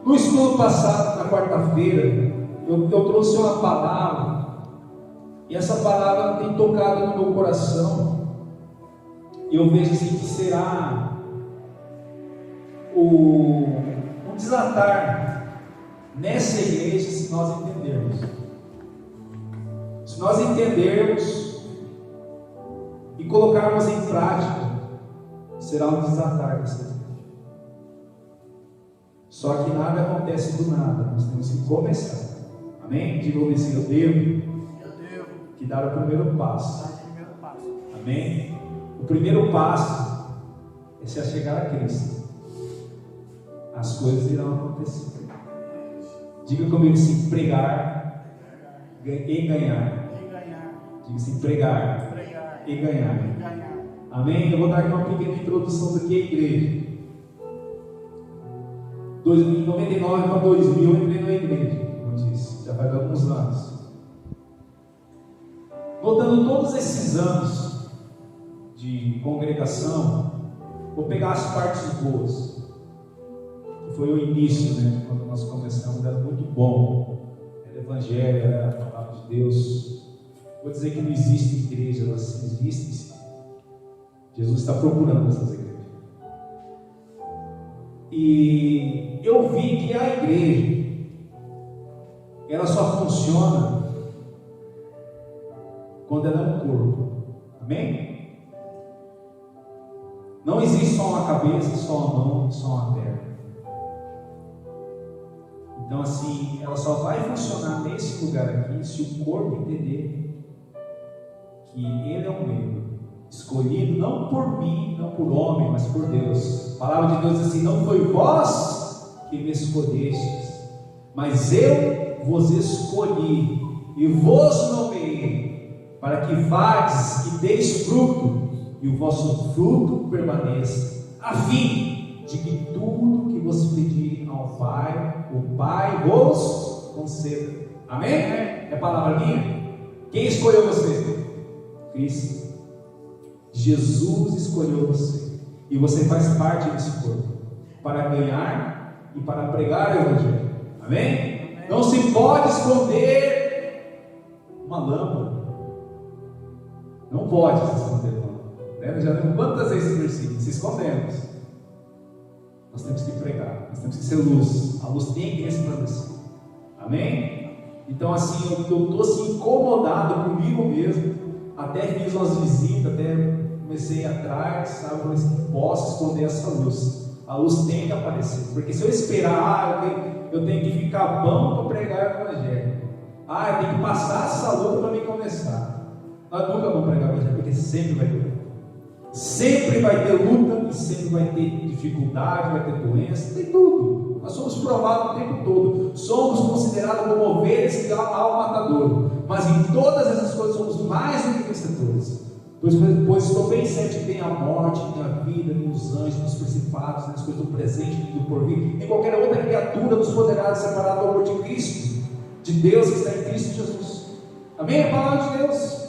No estudo passado, na quarta-feira, eu trouxe uma palavra, e essa palavra tem tocado no meu coração. Eu vejo assim que será um desatar nessa igreja, se nós entendermos. Se nós entendermos e colocarmos em prática, será um desatar dessa igreja. Só que nada acontece do nada, nós temos que começar. Amém? Diga assim: eu devo que dar o primeiro passo. Amém? O primeiro passo é se achegar a Cristo. As coisas irão acontecer. Diga comigo assim: pregar e ganhar. Diga assim: pregar e ganhar. Amém? Eu vou dar aqui uma pequena introdução do que é igreja. Em 99 para 2000 eu entrei na igreja, como eu disse, já faz alguns anos. Notando todos esses anos de congregação, vou pegar as partes boas, que foi o início, né? Quando nós começamos, era muito bom, era evangelho, era a palavra de Deus. Vou dizer que não existe igreja, elas existem. Jesus está procurando essas igrejas. E eu vi que a igreja, ela só funciona quando ela é um corpo. Amém? Não existe só uma cabeça, só uma mão, só uma perna. Então assim, ela só vai funcionar nesse lugar aqui se o corpo entender que ele é um membro escolhido não por mim, não por homem, mas por Deus. A palavra de Deus diz assim: não foi vós que me escolhestes, mas eu vos escolhi e vos nomeei, para que vades e deis fruto, e o vosso fruto permaneça, a fim de que tudo que vos pedirem ao Pai, o Pai vos conceda. Amém? É palavra minha? Quem escolheu você? Cristo. Jesus escolheu você, e você faz parte desse corpo, para ganhar e para pregar o Evangelho. Amém? Não se pode esconder uma lâmpada. Não pode se esconder uma lâmpada. Já lembro quantas vezes esse versículo? Se escondemos. Nós temos que pregar, nós temos que ser luz. A luz tem que resplandecer. Amém? Então assim, eu estou assim, incomodado comigo mesmo. Até fiz umas visitas, até comecei atrás, sabe? Eu falei assim: não posso esconder essa luz. A luz tem que aparecer, porque se eu esperar, eu tenho que ficar bom para pregar o Evangelho. Eu tenho que passar essa luta para mim começar. Nós nunca vamos pregar o Evangelho, porque sempre vai ter. Sempre vai ter luta, e sempre vai ter dificuldade, vai ter doença, tem tudo. Nós somos provados o tempo todo. Somos considerados como ovelhas que há um matador. Mas em todas essas coisas somos mais do que vencedores. Pois estou bem certo que tem a morte, tem a vida, tem os anjos, tem os principados, tem as coisas do presente e do porvir. E qualquer outra criatura nos poderá separar do amor de Cristo, de Deus que está em Cristo Jesus. Amém? A palavra de Deus.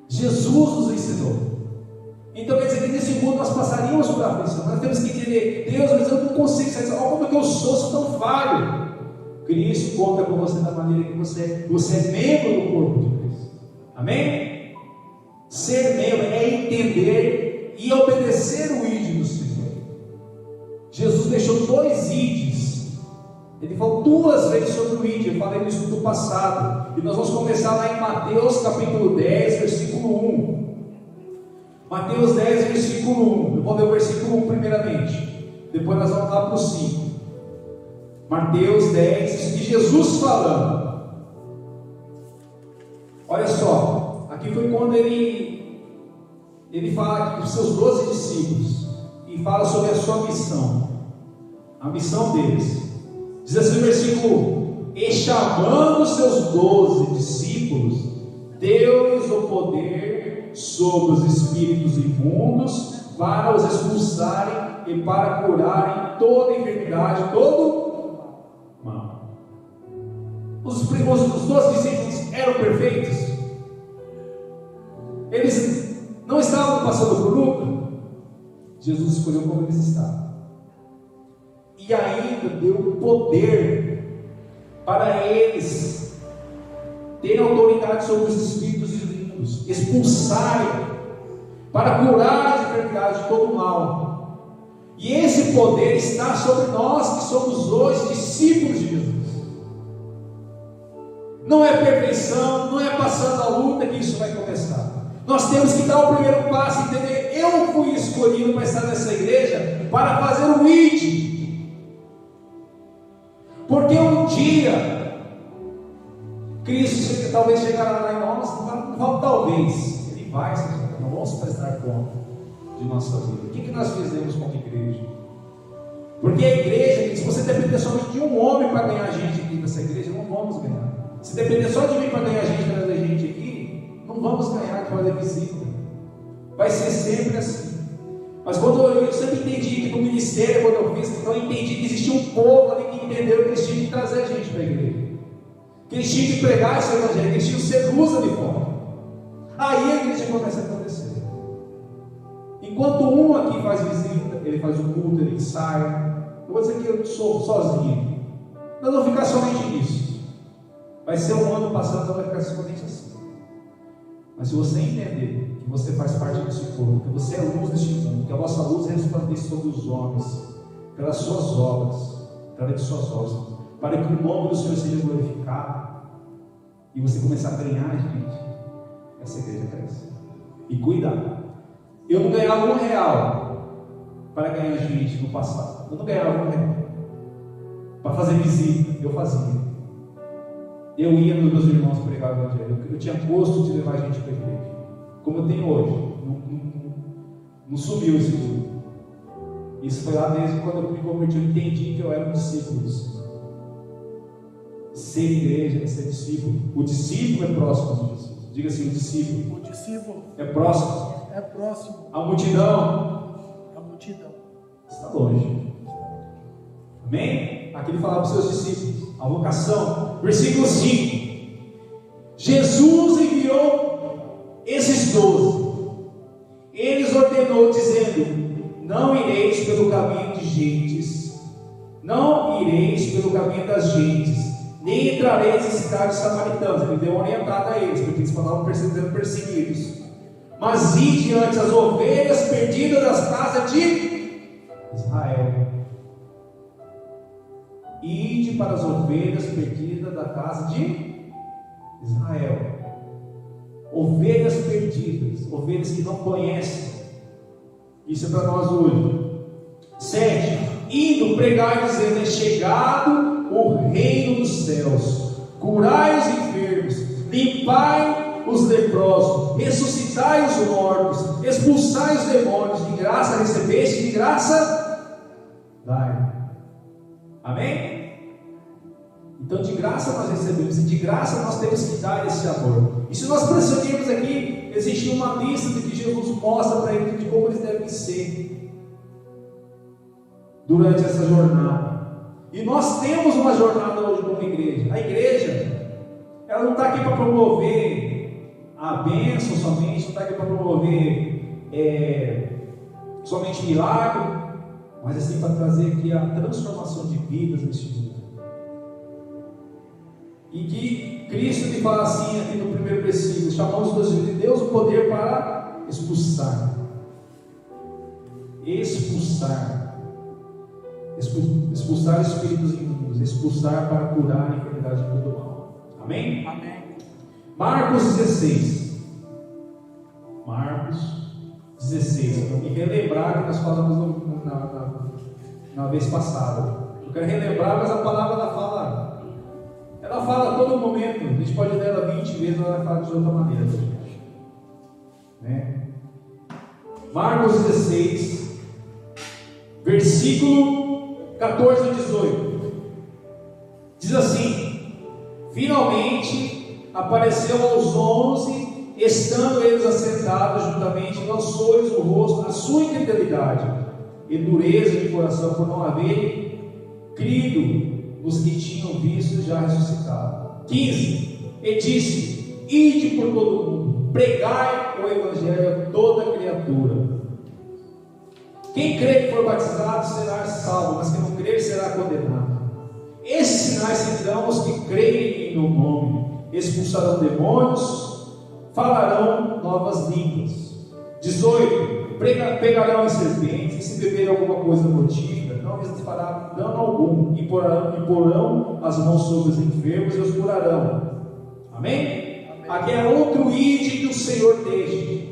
Jesus nos ensinou. Então quer dizer que nesse mundo nós passaríamos por aflição. Nós temos que entender: Deus, mas eu não consigo sair. Olha como é que eu sou tão falho. Cristo conta com você da maneira que você é. Você é membro do corpo de Cristo. Amém? Ser membro é entender e obedecer o ídolo do Senhor. Jesus deixou 2 ídolos. Ele falou 2 vezes sobre o ídolo. Eu falei nisso no passado. E nós vamos começar lá em Mateus capítulo 10, versículo 1. Mateus 10, versículo 1. Eu vou ler o versículo 1 primeiramente. Depois nós vamos lá para o 5. Mateus 10, e Jesus falando. Olha só, aqui foi quando ele fala aqui dos seus 12 discípulos e fala sobre a sua missão, a missão deles. Diz assim no versículo: e chamando os seus 12 discípulos, deu-lhes o poder sobre os espíritos imundos para os expulsarem e para curarem toda enfermidade, todo mal. Os 12 discípulos eram perfeitos? Eles não estavam passando por luta? Jesus escolheu como eles estavam. E e ainda deu poder para eles terem autoridade sobre os espíritos imundos, expulsarem, para curar as enfermidades de todo o mal. E esse poder está sobre nós que somos hoje discípulos de Jesus. Não é perfeição, não é passando a luta que isso vai começar. Nós temos que dar o primeiro passo e entender: eu fui escolhido para estar nessa igreja para fazer o ID. Porque um dia Cristo talvez chegará lá em nós, não talvez, Ele vai, não vamos prestar conta de nossa vida. O que nós fizemos como igreja? Porque a igreja, se você depender somente de um homem para ganhar gente aqui nessa igreja, não vamos ganhar. Se depender só de mim para ganhar gente, trazer gente aqui, não vamos ganhar de fazer visita. Vai ser sempre assim. Mas quando eu sempre entendi que no ministério, quando eu fiz, então eu entendi que existia um povo ali que entendeu que eles tinham que trazer gente para a igreja, que eles tinham que pregar esse evangelho, que eles tinham que ser luz ali fora. Aí a igreja começa a acontecer. Enquanto um aqui faz visita, ele faz o culto, ele sai. Eu vou dizer que eu sou sozinho. Nós não ficar somente nisso. Vai ser um ano passando, então vai ficar somente assim. Mas se você entender que você faz parte desse corpo, que você é luz deste mundo, que a vossa luz resplandece sobre os homens, pelas suas obras, através de suas obras, para que o nome do Senhor seja glorificado, e você começar a ganhar, gente, essa igreja cresce. E cuidado. Eu não ganhava R$1 para ganhar gente no passado. Eu não ganhava R$1 para fazer visita. Eu fazia. Eu ia nos meus irmãos pregar o evangelho. Eu tinha gosto de levar gente para a igreja, como eu tenho hoje. Não sumiu isso tudo. Isso foi lá desde quando eu me converti. Eu entendi que eu era um discípulo do Senhor. Ser igreja é ser discípulo. O discípulo é próximo de Jesus. Diga assim: o discípulo. O discípulo é próximo. É próximo. A multidão. A multidão está longe. Amém? Aqui ele falava para os seus discípulos. A vocação. Versículo 5. Jesus enviou esses 12. Eles ordenou dizendo: não ireis pelo caminho de gentes, não ireis pelo caminho das gentes, nem entrareis em cidades samaritanas. Ele deu uma orientada a eles, porque eles falavam sendo perseguidos. Mas ide diante as ovelhas perdidas das casas de Israel. Ide para as ovelhas perdidas da casa de Israel. Ovelhas perdidas, ovelhas que não conhecem. Isso é para nós hoje. 7. Indo pregar dizendo: é chegado o reino dos céus. Curai os enfermos, limpai os leprosos, ressuscitai os mortos, expulsai os demônios. De graça recebeste, de graça dai. Amém? Então de graça nós recebemos, e de graça nós temos que dar esse amor. E se nós pressionarmos aqui, existe uma lista de que Jesus mostra para eles de como eles devem ser durante essa jornada. E nós temos uma jornada hoje como igreja. A igreja, ela não está aqui para promover a bênção somente, não está aqui para promover somente milagre, mas assim para trazer aqui a transformação de vidas neste mundo. E que Cristo lhe fala assim aqui no primeiro versículo: chamamos de Deus o poder para expulsar espíritos imundos, expulsar para curar a enfermidade de todo mal. Amém? Amém. Marcos 16. Marcos 16. Para me relembrar que nós falamos na vez passada. Eu quero relembrar, mas a palavra ela fala a todo momento. A gente pode ler ela 20 vezes, ela vai falar de outra maneira. Né? Marcos 16, versículo 14 e 18. Diz assim: finalmente apareceu aos 11, estando eles assentados juntamente, lançou-lhes o rosto na sua integridade e dureza de coração, por não haver crido os que tinham visto já ressuscitado. 15. E disse: ide por todo o mundo, pregai o evangelho a toda criatura. Quem crê que for batizado será salvo, mas quem não crer será será condenado. Esses sinais seguirão os que creem em meu nome: expulsarão demônios, falarão novas línguas. 18: pegarão em serpentes, e se beberem alguma coisa mortífera, não lhes fará dano algum, e porão as mãos sobre os enfermos e os curarão. Amém? Aqui é outro ide que o Senhor deixa.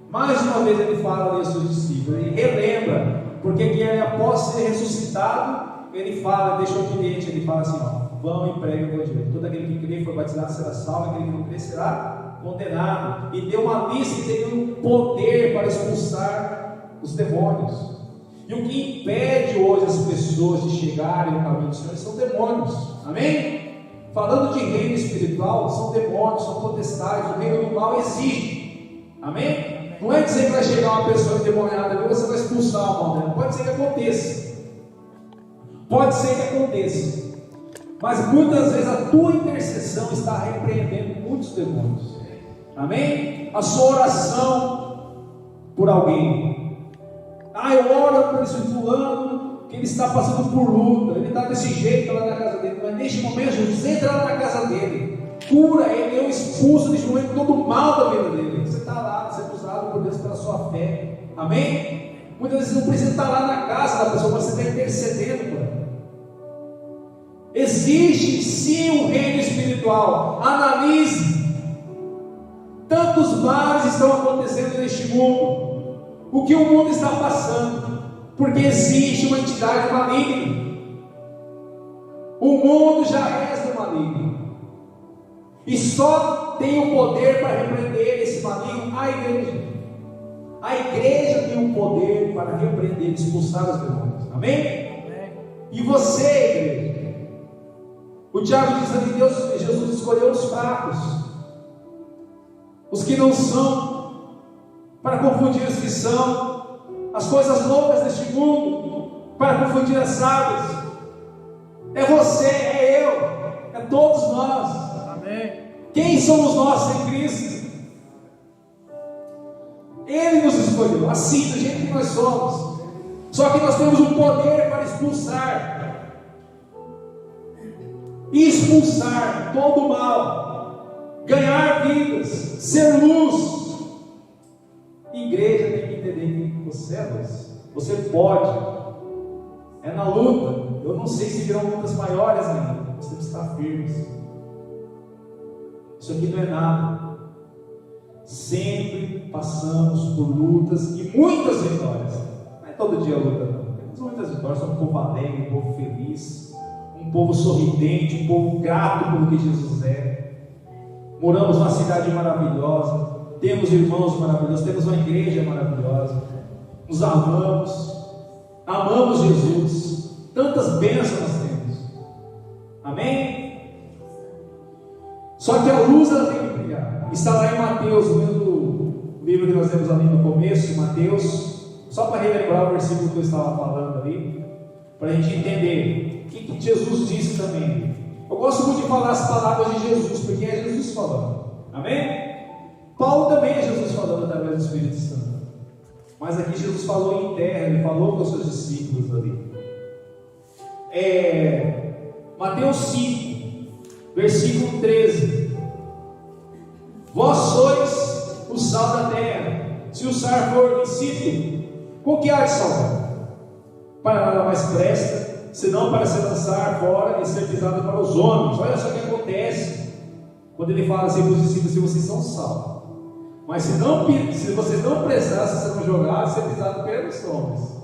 Mais uma vez ele fala ali aos seus discípulos, ele relembra, porque aqui após ser ressuscitado, ele fala, deixa o bilhete, ele fala assim: ó, vão e preguem o evangelho. Todo aquele que crê e for batizado será salvo, aquele que não crê será condenado. E deu uma lista que teria um poder para expulsar os demônios. E o que impede hoje as pessoas de chegarem ao caminho do Senhor são demônios. Amém? Falando de reino espiritual, são demônios, são potestades. O reino do mal existe. Amém? Não é dizer que vai chegar uma pessoa endemoniada e você vai expulsar o mal dela. Pode ser que aconteça. Pode ser que aconteça. Mas muitas vezes a tua intercessão está repreendendo muitos demônios. Amém? A sua oração por alguém. Eu oro por esse fulano, que ele está passando por luta, ele está desse jeito lá na casa dele. Mas neste momento, Jesus, entra lá na casa dele, cura ele, eu expulso neste momento todo o mal da vida dele. Você está lá, sendo usado por Deus pela sua fé. Amém? Muitas vezes não precisa estar lá na casa da pessoa, mas você está intercedendo por ela. Existe sim um reino espiritual. Analise. Tantos males estão acontecendo neste mundo. O que o mundo está passando? Porque existe uma entidade maligna. O mundo já é do maligno. E só tem o poder para repreender esse maligno a igreja. A igreja tem o poder para repreender e expulsar os demônios. Amém? E você, igreja? O diabo diz que Deus, Jesus escolheu os fracos, os que não são, para confundir os que são, as coisas loucas deste mundo, para confundir as sábias. É você, é eu, é todos nós. Amém. Quem somos nós sem Cristo? Ele nos escolheu, assim, do jeito que nós somos. Só que nós temos o poder para expulsar todo o mal, ganhar vidas, ser luz. Igreja tem que entender que você é luz. Você pode. É na luta. Eu não sei se virão lutas maiores ainda. Você tem que estar firmes. Isso aqui não é nada. Sempre passamos por lutas e muitas vitórias. Não é todo dia luta, não. Temos muitas vitórias. Somos um povo alegre, um povo feliz, um povo sorridente, um povo grato pelo que Jesus é. Moramos numa cidade maravilhosa. Temos irmãos maravilhosos, temos uma igreja maravilhosa, nos amamos Jesus, tantas bênçãos nós temos. Amém? Só que a luz ela tem que brilhar. Está lá em Mateus, no mesmo livro que nós temos ali no começo, Mateus, só para relembrar o versículo que eu estava falando ali, para a gente entender o que Jesus disse também. Eu gosto muito de falar as palavras de Jesus, porque é Jesus falando. Amém? Paulo também é Jesus falando através do Espírito Santo. Mas aqui Jesus falou em terra, ele falou com os seus discípulos ali. Mateus 5, versículo 13. Vós sois o sal da terra. Se o sal for insípido, com que há de salvar? Para nada mais presta, senão para se lançar fora e ser pisado para os homens. Olha só o que acontece quando ele fala assim para os discípulos: se vocês são sal. Mas se vocês não prestarem, se serão jogados, ser pisados pelos homens.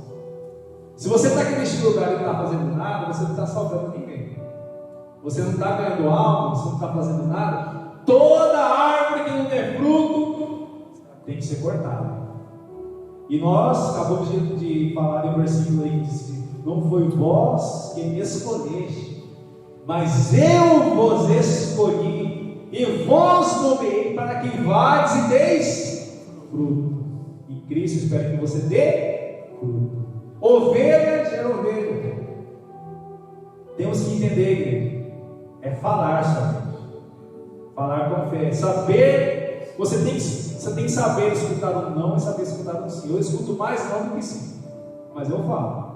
Se você está aqui neste lugar e não está fazendo nada, você não está salvando ninguém. Você não está ganhando alma, você não está fazendo nada. Toda árvore que não der fruto tem que ser cortada. E nós acabamos de falar em um versículo aí que diz: não foi vós que me escolheste, mas eu vos escolhi e vos nomeei para que vades e deis fruto. E Cristo espera que você dê fruto. Ovelha gera ovelha. Temos que entender, igreja, é falar somente. Falar com fé. Saber, você tem que saber escutar um não e saber escutar um sim. Eu escuto mais não do que sim, mas eu falo.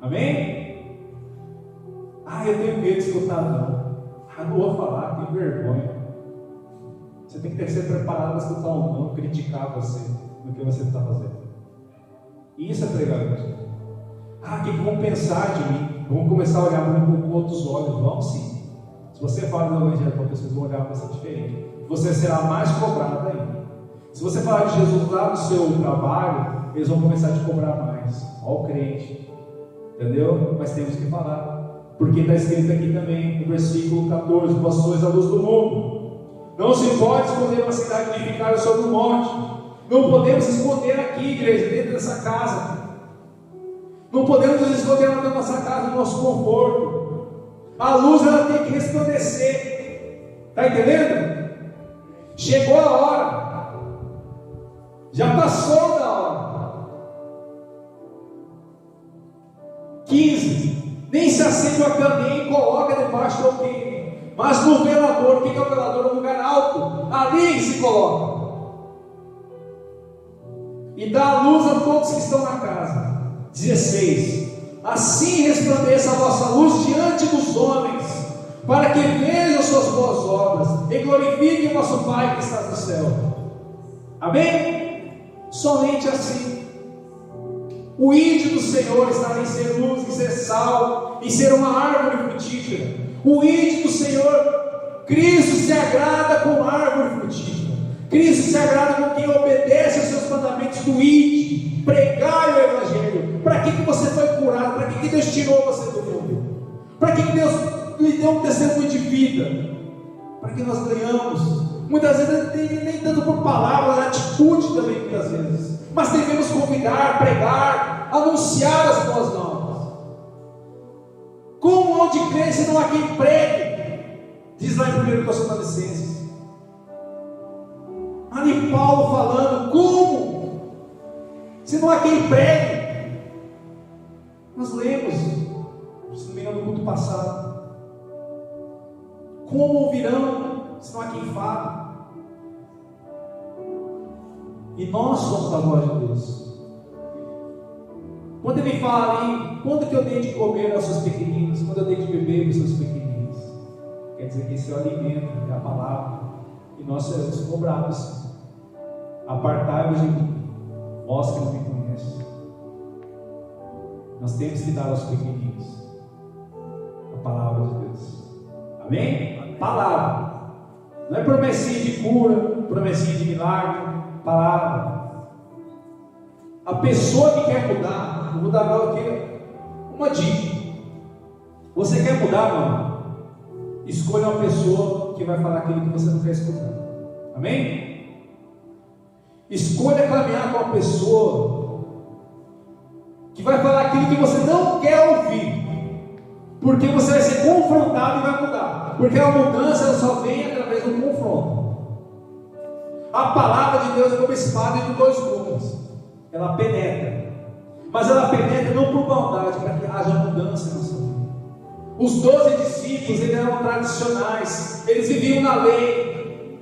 Amém? eu tenho medo de escutar não. Não vou falar, tenho vergonha. Você tem que ter que ser preparado para escutar um não, criticar você no que você está fazendo. Isso é pregar o Evangelho. O que vão pensar de mim? Vamos começar a olhar para mim com outros olhos. Vamos sim. Se você fala do Evangelho para pessoas, vão olhar para você diferente. Você será mais cobrado ainda. Se você falar de Jesus lá no seu trabalho, eles vão começar a te cobrar mais. Ó o crente. Entendeu? Mas temos que falar. Porque está escrito aqui também, no versículo 14: vós sois a luz do mundo. Não se pode esconder uma cidade edificada sobre o monte. Não podemos esconder aqui, igreja, dentro dessa casa. Não podemos nos esconder dentro da nossa casa, no nosso conforto. A luz, ela tem que resplandecer. Está entendendo? Chegou a hora. Já passou da hora. 15. Nem se acende uma candeia e coloca debaixo do alqueire, mas no velador. O que é o velador? Um lugar alto. Ali se coloca. E dá a luz a todos que estão na casa. 16. Assim resplandeça a vossa luz diante dos homens, para que vejam suas boas obras e glorifiquem o vosso Pai que está no céu. Amém? Somente assim. O ídolo do Senhor está em ser luz, em ser sal, em ser uma árvore frutífera. O ídolo do Senhor, Cristo se agrada com árvore frutífera. Cristo se agrada com quem obedece aos seus mandamentos do ídolo. Pregai o Evangelho. Para que você foi curado? Para que Deus tirou você do mundo? Para que Deus lhe deu um testemunho de vida? Para que nós ganhamos. Muitas vezes nem tanto por palavras, atitude também muitas vezes. Mas devemos convidar, pregar, anunciar as boas novas. Como onde crê se não há quem pregue? Diz lá em 1 Tessalonicenses. Ali Paulo falando, como? Se não há quem pregue. Nós lemos, se não me engano, no culto passado. Como ouvirão se não há quem fale? E nós somos a voz de Deus. Quando ele fala ali, quando que eu dei de comer aos seus pequeninos? Quando eu dei de beber aos seus pequeninos? Quer dizer que esse é o alimento, é a palavra. E nós seremos cobrados. Apartai-vos de mim, vós que não me conhecem. Nós temos que dar aos pequeninos a palavra de Deus. Amém? Palavra. Não é promessinha de cura, promessinha de milagre. Palavra. A pessoa que quer mudar, vou dar agora aqui uma dica. Você quer mudar, mano? Escolha uma pessoa que vai falar aquilo que você não quer escutar. Amém? Escolha caminhar com uma pessoa que vai falar aquilo que você não quer ouvir, porque você vai ser confrontado e vai mudar. Porque a mudança ela só vem através do confronto. A palavra de Deus é como espada de dois gumes. Ela penetra. Mas ela penetra não por maldade, para que haja mudança na sua vida. Os 12 discípulos, eles eram tradicionais. Eles viviam na lei.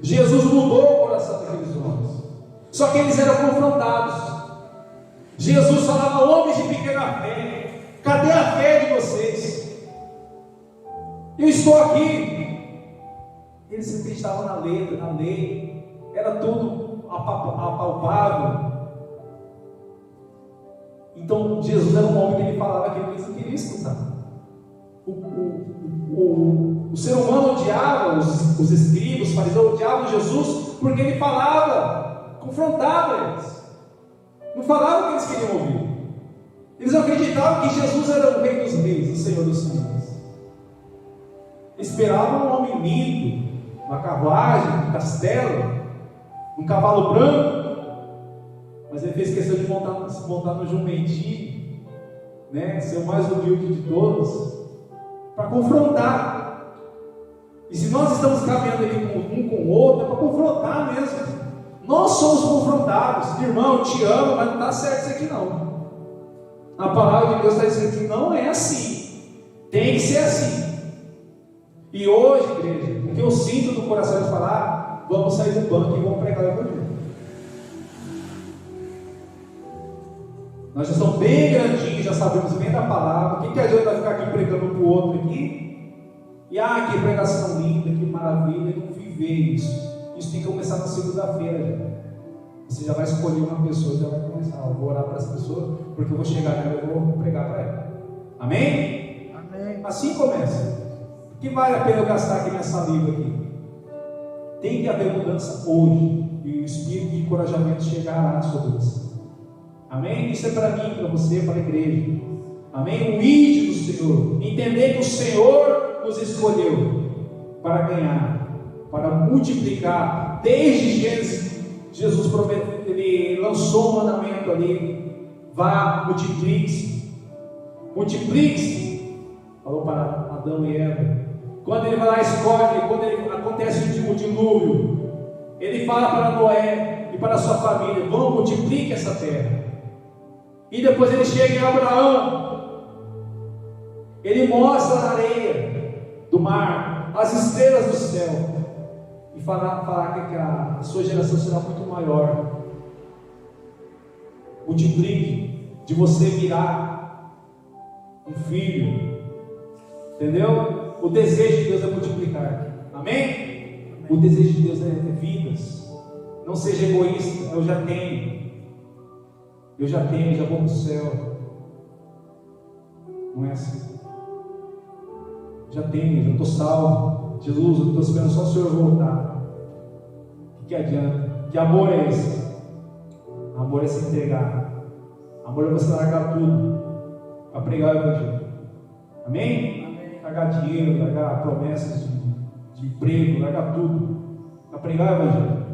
Jesus mudou o coração daqueles homens. Só que eles eram confrontados. Jesus falava, homens de pequena fé, cadê a fé de vocês? Eu estou aqui. Eles se acreditavam na letra, na lei, era tudo apalpável. Então Jesus era um homem que ele falava aquilo que eles não queriam escutar. O ser humano odiava, os escribas, os fariseus odiavam Jesus, porque ele falava, confrontava eles, não falava o que eles queriam ouvir. Eles acreditavam que Jesus era o Rei dos Reis, o Senhor dos Senhores. Esperavam um homem lindo, uma carruagem, um castelo, um cavalo branco, mas ele fez questão de montar no jumentinho, né? Ser o mais humilde de todos, para confrontar. E se nós estamos caminhando aqui um com o outro, é para confrontar mesmo. Nós somos confrontados. Irmão, eu te amo, mas não está certo isso aqui não. A palavra de Deus está dizendo que não é assim, tem que ser assim. E hoje, igreja, o que eu sinto no coração de falar, vamos sair do banco e vamos pregar o Evangelho. Nós já somos bem grandinhos, já sabemos bem da palavra. O que adianta ficar aqui pregando para o outro aqui? E que pregação linda, que maravilha, e não viver isso. Isso tem que começar na segunda-feira já. Você já vai escolher uma pessoa, já vai começar. Eu vou orar para essa pessoa, porque eu vou chegar nela e vou pregar para ela. Amém? Amém. Assim começa. O que vale a pena eu gastar aqui minha saliva aqui? Tem que haver mudança hoje. E o espírito de encorajamento chegará sobre você. Amém? Isso é para mim, para você, para a igreja. Amém? O ide do Senhor. Entender que o Senhor nos escolheu para ganhar, para multiplicar. Desde Gênesis, Jesus prometeu, ele lançou um mandamento ali: vá, multiplique-se. Multiplique-se. Falou para Adão e Eva. Quando ele vai lá, escolhe, quando acontece o dilúvio, ele fala para Noé e para a sua família: vão, multiplique essa terra. E depois ele chega em Abraão, ele mostra a areia do mar, as estrelas do céu, e fala que a sua geração será muito maior. Multiplique, de você virar um filho, entendeu? O desejo de Deus é multiplicar, amém? O desejo de Deus é vidas. Não seja egoísta. Eu já já vou para o céu. Não é assim. Já estou salvo. Jesus, eu estou esperando só o Senhor voltar. O que adianta? Que amor é esse? Amor é se entregar. Amor é você largar tudo para pregar o Evangelho. Amém? Largar dinheiro, largar promessas de emprego, largar tudo para pregar o Evangelho.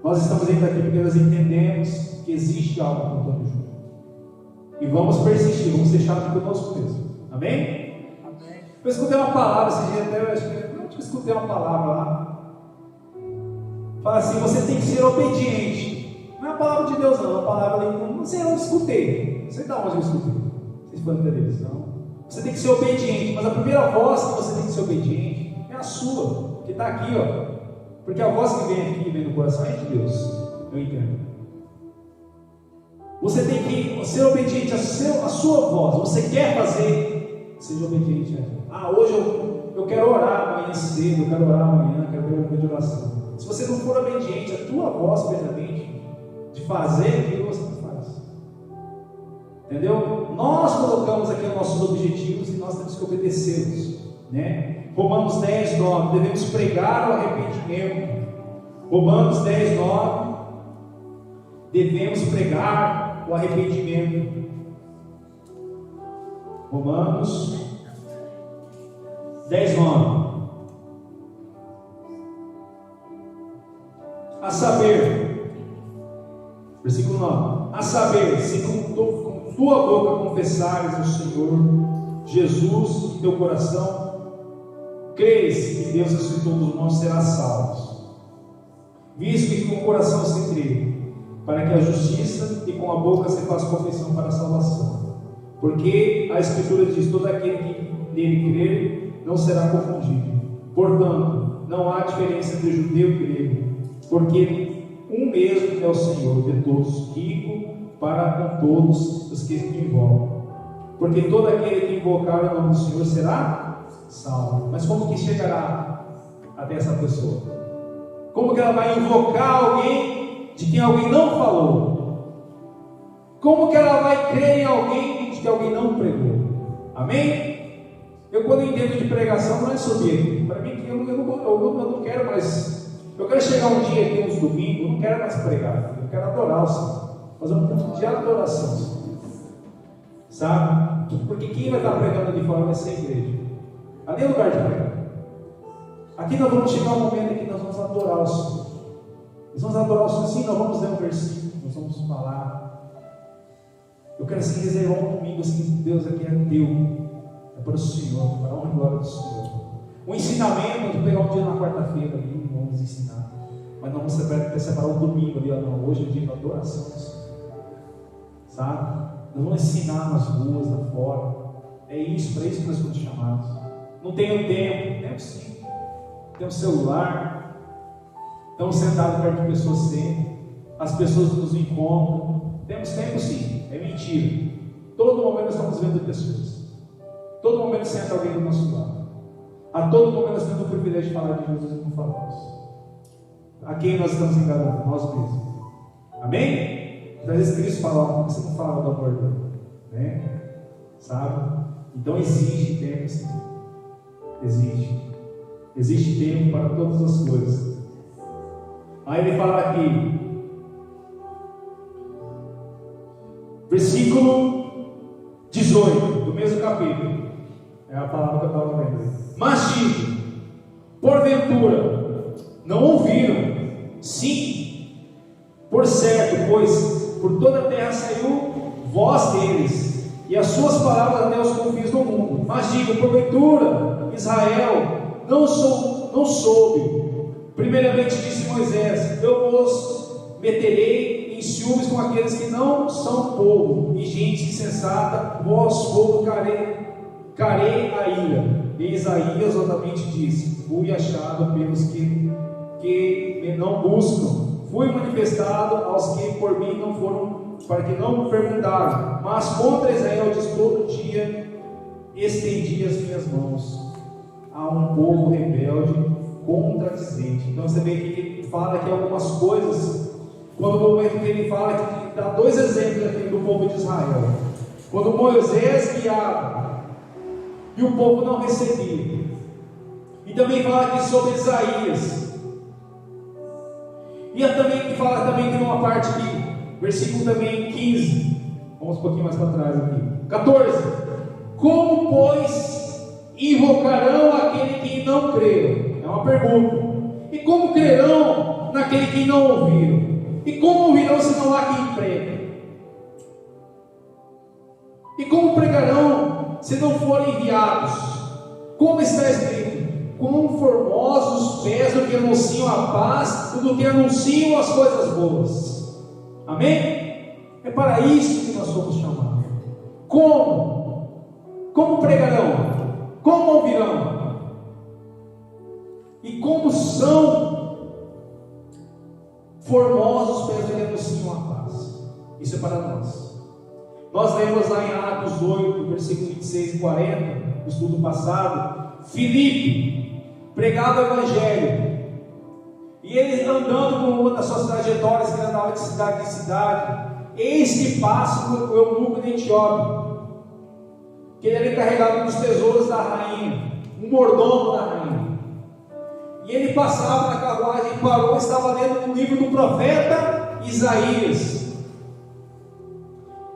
Nós estamos ainda aqui porque nós entendemos que existe algo contando junto. E vamos persistir, vamos deixar aqui conosco mesmo. Amém? Amém. Eu escutei uma palavra esse dia, até eu escutei uma palavra lá. Fala assim: você tem que ser obediente. Não é a palavra de Deus, não. É a palavra ali. Não sei onde eu escutei. Não sei de onde eu escutei. Vocês foram da televisão. Você tem que ser obediente. Mas a primeira voz que você tem que ser obediente é a sua, que está aqui, ó. Porque a voz que vem aqui, vem do coração, é de Deus. Eu entendo. Você tem que ser obediente à sua voz. Você quer fazer, seja obediente a ela. Hoje eu quero orar amanhã cedo, eu quero orar amanhã, quero ver um momento de oração. Se você não for obediente à tua voz, precisamente, de fazer aquilo, você não faz. Entendeu? Nós colocamos aqui os nossos objetivos e nós temos que obedecê-los, né? Romanos 10, 9, devemos pregar o arrependimento. Romanos 10, 9, devemos pregar o arrependimento. Romanos 10, 9. A saber, versículo 9: a saber, se com tua boca confessares o Senhor Jesus em teu coração, crês que Deus ressuscitou dos mortos, serás salvo. Visto que com o coração se crê para que a justiça, e com a boca se faz confissão para a salvação. Porque a Escritura diz: todo aquele que nele crer não será confundido. Portanto, não há diferença entre judeu e grego, porque um mesmo é o Senhor de todos, rico para com todos os que invocam. Porque todo aquele que invocar o nome do Senhor será salvo. Mas como que chegará até essa pessoa? Como que ela vai invocar alguém de quem alguém não falou? Como que ela vai crer em alguém de que alguém não pregou? Amém? Eu, quando entendo de pregação, não é sobre ele. Para mim, eu não quero mais. Eu quero chegar um dia aqui, uns domingos, eu não quero mais pregar. Eu quero adorar o Senhor. Fazer um culto de adoração. Sabe? Porque quem vai estar pregando ali fora vai ser a igreja. Ali é lugar de pregar. Aqui nós vamos chegar um momento em que nós vamos adorar o Senhor. Nós vamos adorar o Senhor, sim, nós vamos ler um versículo, nós vamos falar. Eu quero assim reservar um domingo assim, Deus aqui é teu. É para o Senhor, para a honra e glória do Senhor. O ensinamento, de pegar um dia na quarta-feira ali, vamos ensinar. Mas não vamos separar o domingo ali, ó, não. Hoje é dia da adoração do Senhor. Sabe? Nós vamos ensinar nas ruas, lá fora. É isso, para isso que nós fomos chamados. Não tenho tempo sim. Tem um celular. Estamos sentados perto de pessoas sempre. As pessoas nos encontram. Temos tempo sim, é mentira. Todo momento nós estamos vendo pessoas. Todo momento senta alguém do nosso lado. A todo momento nós temos o privilégio de falar de Jesus e não falamos. A quem nós estamos enganando? Nós mesmos. Amém? Às vezes Cristo fala, por que você não fala do amor dele? Né? Sabe? Então existe tempo sim. Existe tempo para todas as coisas. Aí ele fala aqui, versículo 18 do mesmo capítulo, é a palavra que eu estava lendo. Mas digo, porventura não ouviram? Sim, por certo, pois por toda a terra saiu voz deles, e as suas palavras até os confins do mundo. Mas digo, porventura Israel não soube. Primeiramente disse Moisés: eu vos meterei em ciúmes com aqueles que não são povo, e gente insensata, vós povo carei a ira. E Isaías outramente disse: fui achado pelos que me não buscam, fui manifestado aos que por mim não foram, para que não me perguntaram. Mas contra Israel diz todo dia: estendi as minhas mãos a um povo rebelde, contradizente. Então você vê que ele fala aqui algumas coisas. Quando no momento que ele fala, que dá dois exemplos aqui do povo de Israel. Quando Moisés guiava e o povo não recebia. E também fala aqui sobre Isaías. E também fala também que numa parte aqui, versículo também 15. Vamos um pouquinho mais para trás aqui. 14. Como, pois, invocarão aquele que não creram? É uma pergunta. E como crerão naquele que não ouviram? E como ouvirão se não há quem pregue? E como pregarão se não forem enviados? Como está escrito: quão formosos os pés do que anunciam a paz e do que anunciam as coisas boas. Amém? É para isso que nós somos chamados. Como? Como pregarão? Como ouvirão? E como são formosos os pés do que anunciam a paz? Isso é para nós. Nós lemos lá em Atos 8, versículo 26 e 40, no estudo passado, Filipe pregava o Evangelho, e ele andando por uma das suas trajetórias, que ele andava de cidade em cidade, eis que passa o eunuco de Etiópia, que ele era encarregado dos tesouros da rainha, um mordomo da rainha. E ele passava na carruagem e parou, estava lendo um livro do profeta Isaías.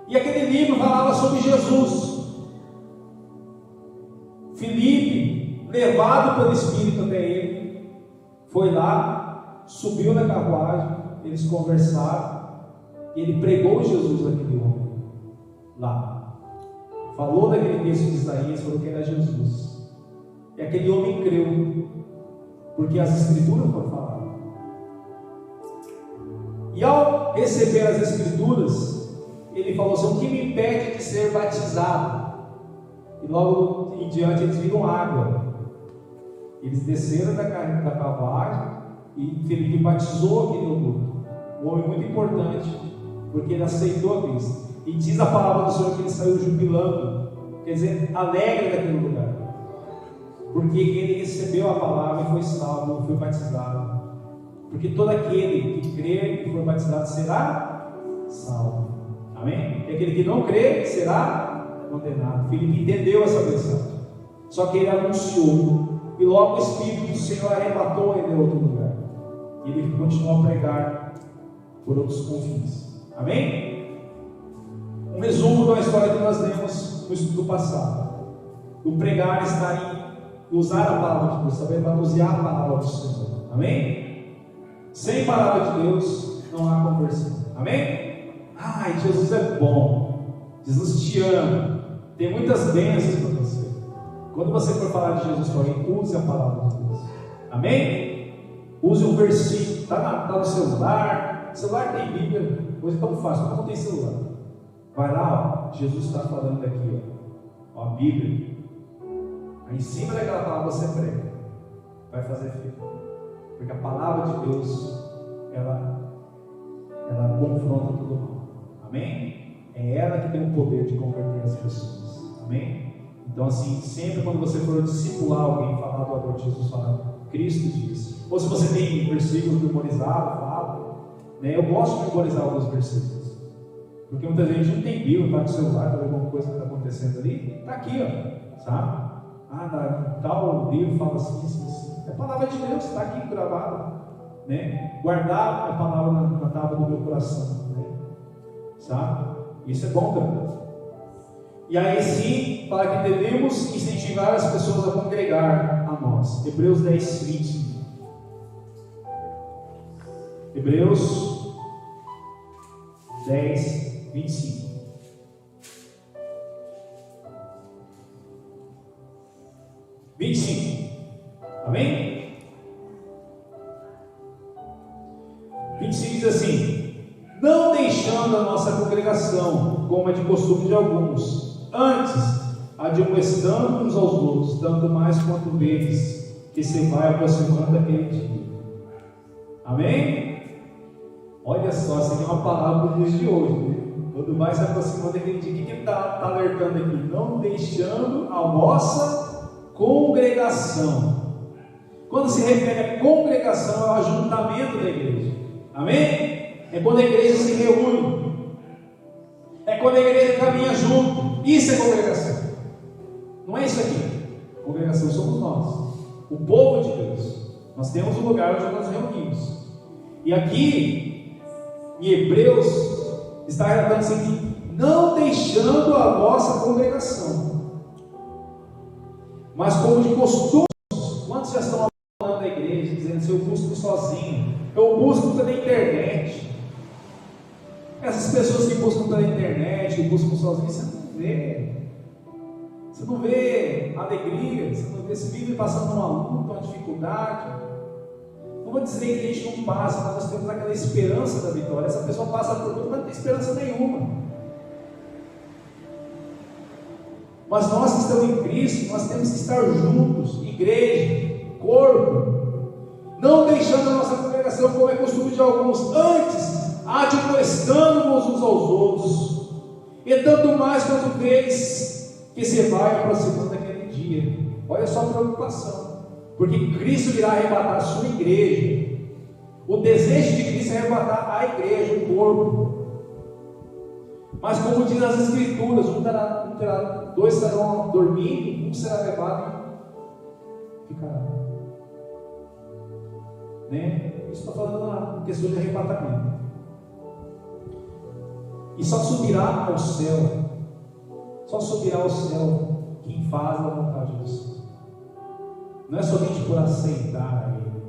E aquele livro falava sobre Jesus. Filipe, levado pelo Espírito até ele, foi lá, subiu na carruagem, eles conversaram, e ele pregou Jesus naquele homem, lá. Falou daquele texto de Isaías, falou que era Jesus. E aquele homem creu, porque as Escrituras foram faladas. E ao receber as Escrituras, ele falou assim: o que me impede de ser batizado? E logo em diante eles viram água. Eles desceram da carruagem e Filipe batizou aquele eunuco. Um homem muito importante, porque ele aceitou a Cristo. E diz a palavra do Senhor que ele saiu jubilando, quer dizer, alegre daquele lugar, porque ele recebeu a palavra e foi salvo, foi batizado. Porque todo aquele que crê e for batizado será salvo. Amém? E aquele que não crê será condenado. Filipe entendeu essa mensagem, só que ele anunciou, e logo o Espírito do Senhor arrebatou ele em outro lugar, e ele continuou a pregar por outros confins. Amém? Um resumo da história que nós lemos no estudo passado: o pregar, estar em usar a palavra de Deus, saber manusear a palavra do Senhor. Amém? Sem palavra de Deus não há conversão. Amém? Ai, Jesus é bom, Jesus te ama, tem muitas bênçãos para você. Quando você for falar de Jesus para alguém, use a palavra de Deus. Amém? Use um versículo, está no celular. O celular tem Bíblia, coisa tão fácil, mas não tem celular. Vai lá, ó, Jesus está falando aqui, ó, a Bíblia. Aí em cima daquela palavra você prega, vai fazer efeito, porque a palavra de Deus ela confronta todo mal. Amém? É ela que tem o poder de converter as pessoas. Amém? Então, assim, sempre quando você for discipular alguém, falar do amor de Jesus, fala, Cristo diz. Ou se você tem versículos memorizados, fala. Né? Eu gosto de memorizar alguns versículos. Porque muita gente não tem Bíblia, está com o celular, está vendo alguma coisa que está acontecendo ali. Está aqui, ó. Sabe? Tal livro fala assim, assim, assim. É a palavra de Deus, está aqui gravada. Né? Guardar a palavra na tábua do meu coração. Né? Sabe? Isso é bom também. E aí sim, para que devemos incentivar as pessoas a congregar a nós. Hebreus 10, 20. Hebreus 10, 25. Amém? 25 diz assim: não deixando a nossa congregação, como é de costume de alguns, antes admoestando uns aos outros, tanto mais quanto vezes que se vai aproximando daquele dia. Amém? Olha só, essa aqui é uma palavra do dia de hoje, né? Quando vai se aproximando daquele dia, o que ele está alertando aqui? Não deixando a nossa congregação. Quando se refere a congregação, é o ajuntamento da igreja. Amém? É quando a igreja se reúne. É quando a igreja caminha junto. Isso é congregação. Não é isso aqui. Congregação somos nós, o povo de Deus. Nós temos um lugar onde nós reunimos. E aqui, em Hebreus, está relatando o seguinte: não deixando a vossa congregação, mas como de costume. Quantos já estão falando da igreja, dizendo assim, eu busco sozinho, eu busco pela internet? Essas pessoas que buscam pela internet, que buscam sozinho, você não vê. Você não vê alegria, você não vê esse vídeo passando uma luta, uma dificuldade. Não vou dizer que a gente não passa, mas nós temos aquela esperança da vitória. Essa pessoa passa por tudo, mas não tem esperança nenhuma. Mas nós que estamos em Cristo, nós temos que estar juntos, igreja, corpo, não deixando a nossa congregação, como é costume de alguns, antes admoestando-nos uns aos outros, e tanto mais quanto vez que se vai aproximando daquele dia. Olha só a preocupação. Porque Cristo irá arrebatar a sua igreja. O desejo de Cristo é arrebatar a igreja, o corpo. Mas como diz as Escrituras, dois serão dormindo, um será levado e ficará. Né? Isso está falando na questão de arrebatamento. E só subirá ao céu quem faz a vontade do Senhor. Não é somente por aceitar Ele.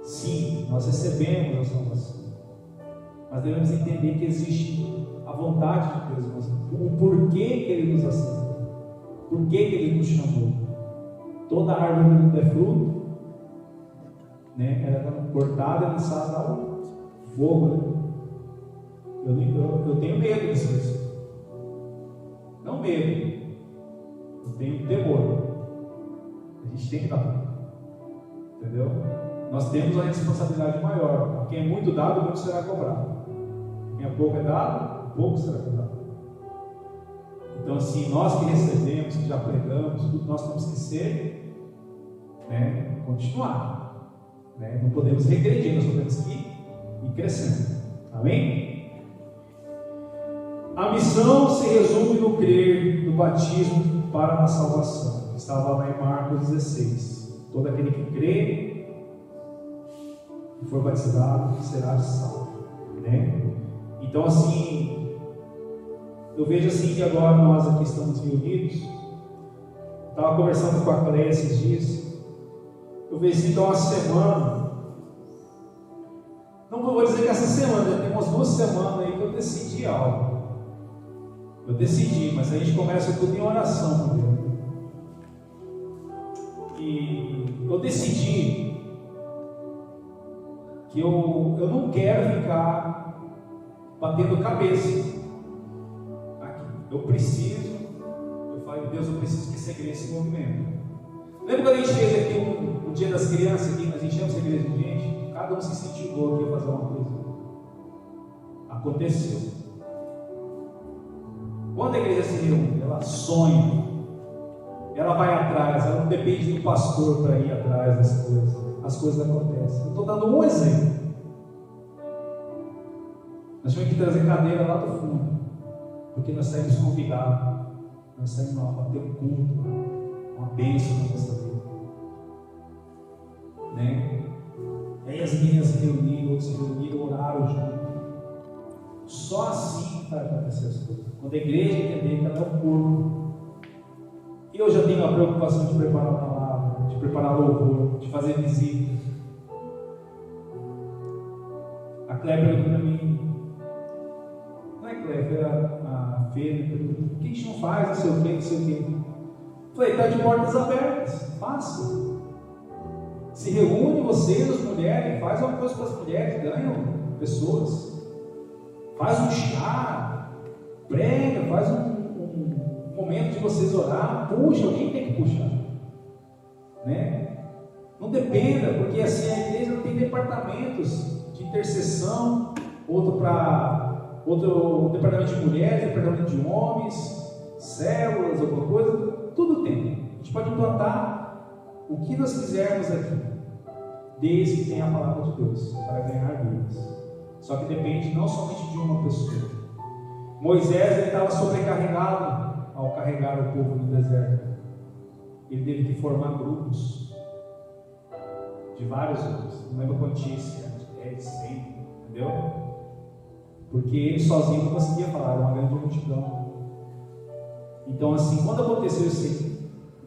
Sim, nós recebemos a salvação, mas devemos entender que existe a vontade de Deus, o porquê que Ele nos aceita, por que Ele nos chamou. Toda árvore que não der fruto, né, ela é cortada e lançada ao fogo. Né? Eu tenho medo disso. Não medo, eu tenho temor. A gente tem que dar, entendeu? Nós temos a responsabilidade maior. Quem é muito dado, muito será cobrado. Quem é pouco é dado, pouco será cobrado. Então, assim, nós que recebemos, que já pregamos, tudo nós temos que ser, né, continuar. Né? Não podemos regredir, nós temos que ir crescendo. Amém? A missão se resume no crer do batismo para a salvação. Estava lá em Marcos 16. Todo aquele que crê e for batizado será salvo. Né? Então, assim, eu vejo assim que agora nós aqui estamos reunidos. Estava conversando com a Cléia esses dias. Eu vejo assim, então, uma semana. Não vou dizer que essa semana, já tem umas 2 semanas aí que eu decidi algo. Eu decidi, mas a gente começa tudo em oração com Deus. E eu decidi que eu não quero ficar batendo cabeça aqui. Eu falei, Deus, eu preciso que essa igreja se movimente. Lembra quando a gente fez aqui o Dia das Crianças, aqui, a gente chama essa igreja de gente, cada um se incentivou aqui a fazer uma coisa. A Aconteceu. Quando a igreja se reúne, ela sonha, ela vai atrás, ela não depende do pastor para ir atrás das coisas. As coisas acontecem. Eu estou dando um exemplo. Nós temos que trazer cadeira lá do fundo, porque nós saímos convidados, nós saímos para ter um culto, uma bênção na nossa vida, né? E aí as meninas se reuniram, oraram junto. Só assim vai acontecer as coisas. Quando a igreja entender que ela é o corpo. E eu já tenho a preocupação de preparar a palavra, de preparar louvor, de fazer visita. A Cleber perguntou para mim, não é Cleber, a Fê, por que a gente não faz, não sei o que, não sei o que. Falei, está de portas abertas, faça. Se reúne vocês, as mulheres, faz uma coisa para as mulheres, ganham pessoas. Faz um chá, prega, faz um momento de vocês orar, puxa, alguém tem que puxar, né? Não dependa, porque assim a igreja tem departamentos de intercessão, outro departamento de mulheres, departamento de homens, células, alguma coisa, tudo tem. A gente pode implantar o que nós quisermos aqui, desde que tenha a palavra de Deus, para ganhar vidas. Só que depende não somente de uma pessoa. Moisés estava sobrecarregado ao carregar o povo no deserto. Ele teve que formar grupos de vários homens. Não lembro quantos, 10, 100, entendeu? Porque ele sozinho não conseguia falar, era uma grande multidão. Então assim, quando aconteceu isso,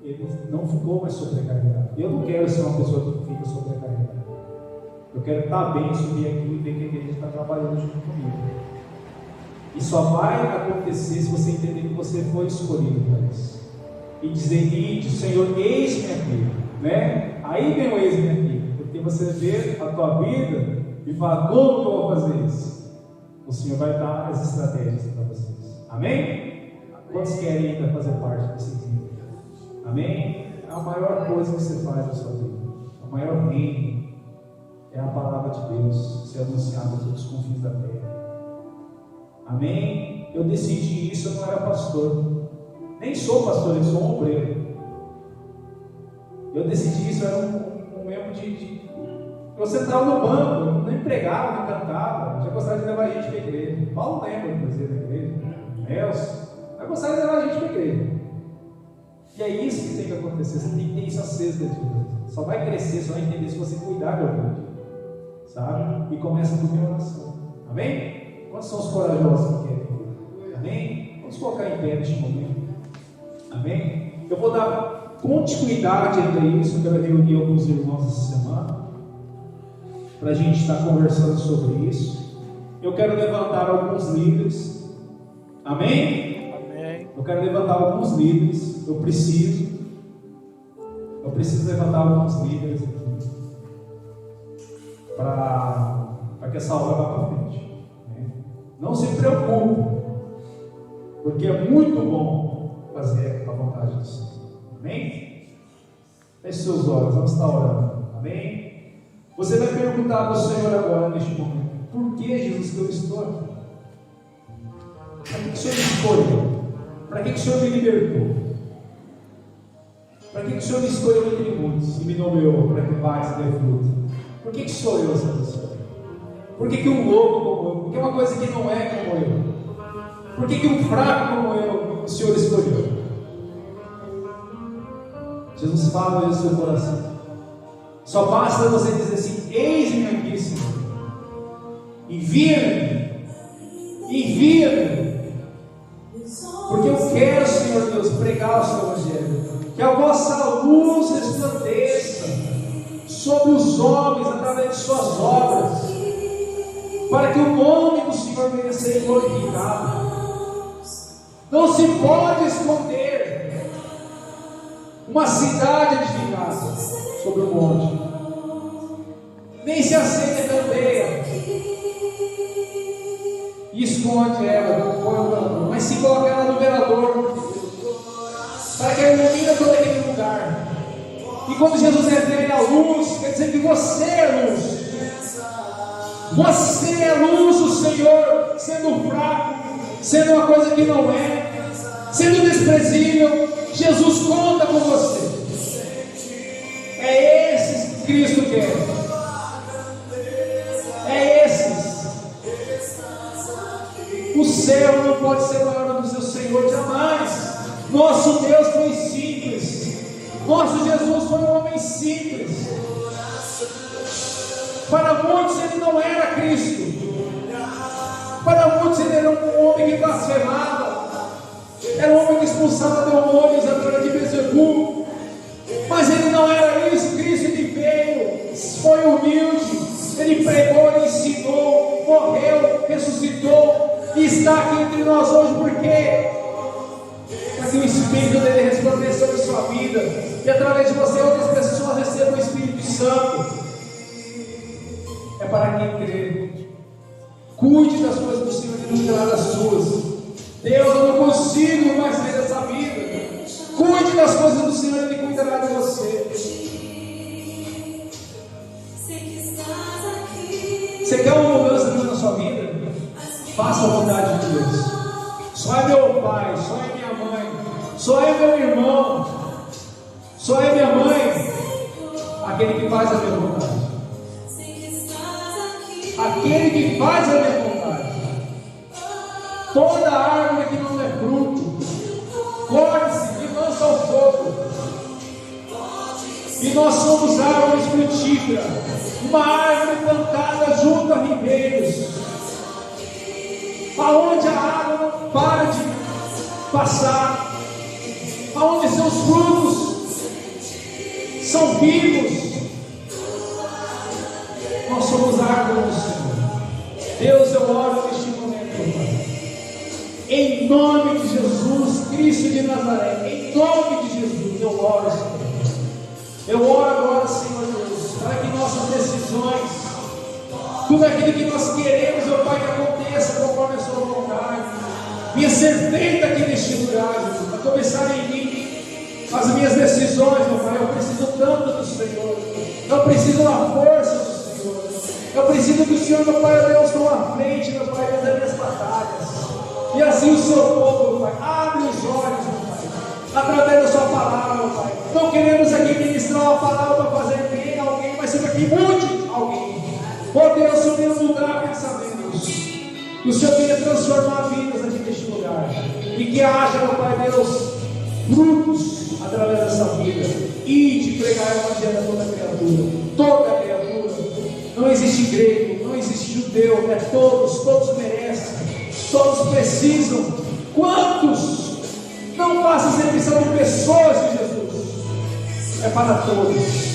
ele não ficou mais sobrecarregado. Eu não quero ser uma pessoa que fica sobrecarregada. Eu quero estar bem, subir aqui e ver que a igreja está trabalhando junto comigo. E só vai acontecer se você entender que você foi escolhido para isso. E dizer, Senhor, eis-me aqui, né? Aí vem o eis-me aqui, porque você vê a tua vida e fala, como que eu vou fazer isso? O Senhor vai dar as estratégias para vocês. Amém? Quantos querem ainda fazer parte desse time? Amém? É a maior coisa que você faz na sua vida. O maior reino é a palavra de Deus ser anunciada a todos os confins da terra. Amém? Eu decidi isso, eu não era pastor. Nem sou pastor, eu sou um obreiro. Eu decidi isso, eu era um membro de... Eu sentava no banco, não empregava, não cantava. Já gostava de levar a gente para a igreja. Paulo lembra, inclusive, da igreja. Nelson. Eu gostava de levar a gente para a igreja. E é isso que tem que acontecer. Você tem que ter isso aceso dentro de você. Só vai crescer, só vai entender se você cuidar de alguém. Sabe? E começa com a oração. Amém? Quantos são os corajosos que querem? Amém? Vamos colocar em pé neste momento. Amém? Eu vou dar continuidade ainda a isso. Eu quero reunir alguns irmãos essa semana para a gente estar conversando sobre isso. Eu quero levantar alguns líderes. Amém? Amém. Eu quero levantar alguns líderes. Eu preciso levantar alguns líderes aqui para que essa obra vá para frente, né? Não se preocupe, porque é muito bom fazer a vontade do Senhor. Amém? Feche seus olhos, vamos estar orando. Amém? Você vai perguntar ao Senhor agora neste momento: por que, Jesus, que eu estou aqui? Para que o Senhor me escolheu? Para que o Senhor me libertou? Para que o Senhor me escolheu entre muitos e me nomeou para que paz dê fruto? Por que sou eu essa pessoa? Por que um louco como eu? Por que uma coisa que não é como eu? Por que um fraco como eu o Senhor escolheu? Jesus fala no seu coração. Só basta você dizer assim: eis-me aqui, Senhor. Envia-me. Envia-me. Porque eu quero, Senhor Deus, pregar o seu evangelho. Que a vossa luz resplandeça sobre os homens através de suas obras, para que o nome do Senhor venha a ser glorificado. Não se pode esconder uma cidade edificada sobre o monte, nem se acende a candeia e esconde ela, põe o velador, mas se coloca ela no velador, para que ela ilumine todo aquele lugar. E quando Jesus revela a luz, quer dizer que você é a luz. Você é a luz do Senhor, sendo fraco, sendo uma coisa que não é, sendo desprezível, Jesus conta com você. É esses que Cristo quer. É esses. O céu não pode ser maior do que o Senhor, jamais. Nosso Deus foi simples. Nosso Jesus foi um homem simples. Para muitos ele não era Cristo. Para muitos ele era um homem que blasfemava. Era um homem que expulsava demônios através de Beelzebul. Mas ele não era isso. Cristo ele veio, foi humilde. Ele pregou, ele ensinou, morreu, ressuscitou. E está aqui entre nós hoje porque para que o Espírito dele resplandeça sobre sua vida e através de você outras pessoas recebam o Espírito Santo. É para quem crê. Cuide das coisas do Senhor e não cuidará das suas. Deus, eu não consigo mais sair dessa vida. Cuide das coisas do Senhor e Ele cuidará de você. Você quer uma mudança na sua vida? Faça a vontade de Deus. Só é meu pai, só é minha mãe, só é meu irmão, só é minha mãe, aquele que faz a minha vontade. Aquele que faz a minha vontade. Toda árvore que não é fruto, corte-se e lança ao fogo. E nós somos árvores frutíferas, uma árvore plantada junto a ribeiros, aonde a água não para de passar, aonde seus frutos são vivos. Nós somos árvores do Senhor. Deus, eu oro neste momento, Pai. Em nome de Jesus Cristo de Nazaré, em nome de Jesus, eu oro, Senhor. Eu oro agora, Senhor Deus, para que nossas decisões, tudo aquilo que nós queremos, meu Pai, que aconteça conforme a sua vontade, venha ser feita aqui neste lugar, Jesus, a começar em mim, as minhas decisões, meu Pai. Eu preciso tanto do Senhor, eu preciso da força do Senhor, eu preciso que o Senhor, meu Pai, Deus, estou à frente, meu Pai, das minhas batalhas, e assim o seu povo, meu Pai, abre os olhos, meu Pai, através da sua palavra, meu Pai. Não queremos aqui ministrar uma palavra para fazer bem a alguém, mas sempre que mude alguém. Oh Deus, o Senhor venha mudar pensamentos, que o Senhor venha transformar vidas aqui neste lugar, e que haja, meu Pai Deus, frutos através dessa vida, e de pregar o evangelho a toda criatura, toda criatura. Não existe grego, não existe judeu, é todos merecem, todos precisam. Quantos? Não faça acepção de pessoas de Jesus, é para todos.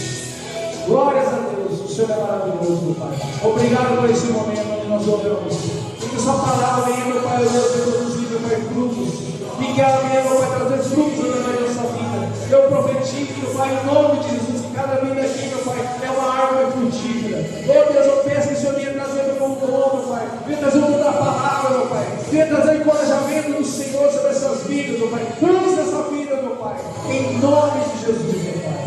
Glórias a Deus, o Senhor é maravilhoso, meu Pai. Obrigado por esse momento onde nós oramos. Que essa palavra venha, meu Pai, Deus, produzir, meu Pai, frutos. E que ela venha, meu Pai, trazer frutos através da nossa vida. Eu profetizo, meu Pai, em nome de Jesus, que cada vida aqui, meu Pai, é uma árvore frutífera. Oh Deus, eu peço que o Senhor venha trazer meu dom, meu Pai. Venha trazer o dom da palavra, meu Pai. Venha trazer o encorajamento do Senhor sobre essas vidas, meu Pai. Usa essa vida, meu Pai. Em nome de Jesus, meu Pai.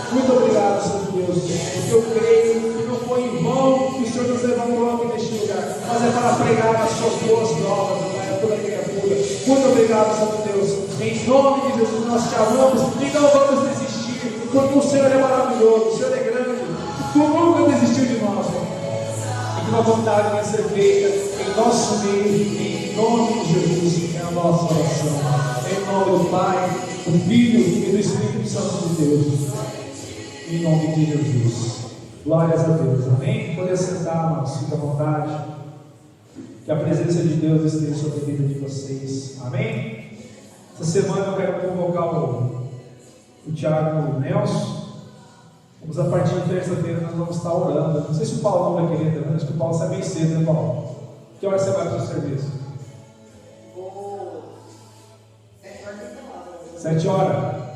Muito obrigado, Senhor Deus, porque eu creio que não foi em vão que o Senhor nos levantou aqui neste lugar, mas é para pregar as suas boas novas, meu Pai, a toda criatura. Muito obrigado, Senhor Deus. Em nome de Jesus, nós te amamos e não vamos desistir, porque o Senhor é maravilhoso, o Senhor é grande. Tu nunca desistiu de nós, meu Pai. E que uma vontade venha ser feita em nosso meio, em nome de Jesus, é a nossa oração. Em nome do Pai, do Filho e do Espírito Santo de Deus. Em nome de Jesus. Glórias a Deus. Amém? Poder sentar, irmãos, fica à vontade. Que a presença de Deus esteja sobre a vida de vocês. Amém? Essa semana eu quero convocar o Thiago Nelson. Vamos, a partir de terça-feira, nós vamos estar orando. Não sei se o Paulo não vai querer também, acho que o Paulo sai bem cedo, né, Paulo? Que hora você vai para o seu serviço? 7 horas.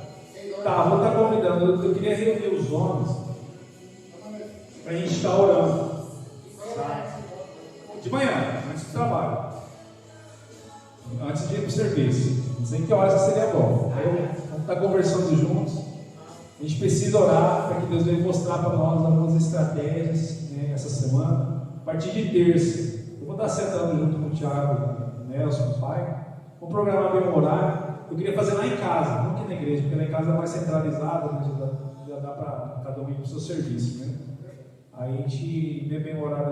Tá, vou estar convidando. Eu queria reunir os homens para a gente estar orando. Tá? De manhã, antes do trabalho. Antes de ir para o serviço. Não sei em que horas seria bom. Aí vamos estar conversando juntos. A gente precisa orar para que Deus venha mostrar para nós algumas estratégias, né, essa semana. A partir de terça, eu vou estar sentando junto com o Thiago, o Nelson, o pai. Vamos programar bem um horário. Eu queria fazer lá em casa, não aqui na igreja, porque lá em casa é mais centralizado, né? Já dá para cada um ir para o seu serviço, né? Aí a gente vê bem o horário